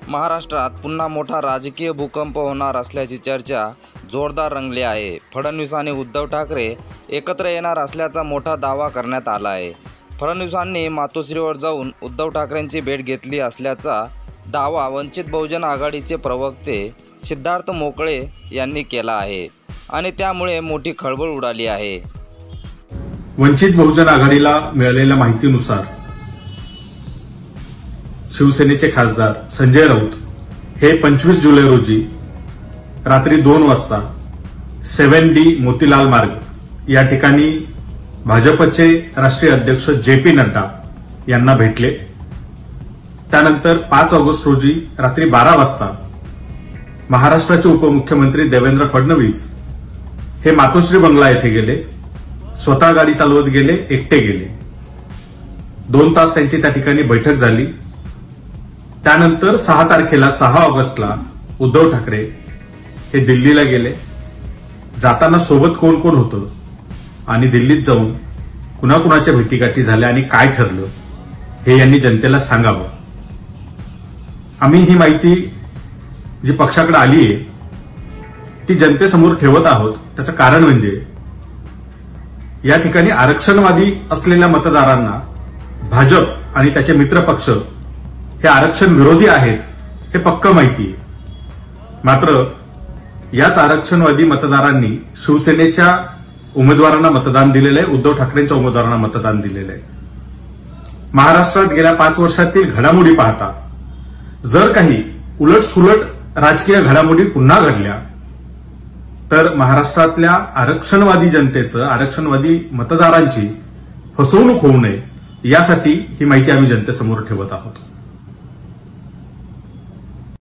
महाराष्ट्रात पुन्हा मोठा राजकीय भूकंप होणार असल्याची चर्चा जोरदार रंगली आहे। फडणवीस आणि उद्धव ठाकरे एकत्र येणार असल्याचा मोठा दावा करण्यात आला आहे। फडणवीसांनी मातोश्रीवर जाऊन उद्धव ठाकरेंची भेट घेतली असल्याचा दावा वंचित बहुजन आघाडीचे प्रवक्ते सिद्धार्थ मोकळे यांनी केला आहे आणि त्यामुळे मोठी खळबळ उडाली आहे। वंचित बहुजन आघाडीला मिळालेल्या माहितीनुसार शिवसेनेचे खासदार संजय राऊत हे 25 जुलै रोजी रात्री 2 वाजता 7D मोतीलाल मार्ग या ठिकाणी भाजपचे राष्ट्रीय अध्यक्ष JP नड्डा यांना भेटले। त्यानंतर 5 ऑगस्ट रोजी रात्री 12 वाजता महाराष्ट्राचे उपमुख्यमंत्री देवेंद्र फडणवीस हे मातोश्री बंगला येथे गेले, स्वतः गाडी चालवत गेले, एकटे गेले। 2 तास त्यांची त्या ठिकाणी बैठक झाली। त्यानंतर 6 तारखेला 6 ऑगस्टला उद्धव ठाकरे हे दिल्लीला गेले। जाताना सोबत कोण कोण होतं आणि दिल्लीत जाऊन कुणाकुणाच्या भेटीगाठी झाल्या आणि काय ठरलं हे यांनी जनतेला सांगावं। आम्ही ही माहिती जी पक्षाकडे आली आहे ती जनतेसमोर ठेवत आहोत। त्याचं कारण म्हणजे या ठिकाणी आरक्षणवादी असलेल्या मतदारांना भाजप आणि त्याचे मित्रपक्ष हे आरक्षण विरोधी आहेत हे पक्क माहिती आहे। मात्र याच आरक्षणवादी मतदारांनी शिवसेनेच्या उमेदवारांना मतदान दिलेलं आहे, उद्धव ठाकरेंच्या उमेदवारांना मतदान दिलेलं आहे। महाराष्ट्रात गेल्या 5 वर्षातील घडामोडी पाहता जर काही उलटसुलट राजकीय घडामोडी पुन्हा घडल्या तर महाराष्ट्रातल्या आरक्षणवादी जनतेचं, आरक्षणवादी मतदारांची फसवणूक होऊ नये यासाठी ही माहिती आम्ही जनतेसमोर ठेवत आहोत।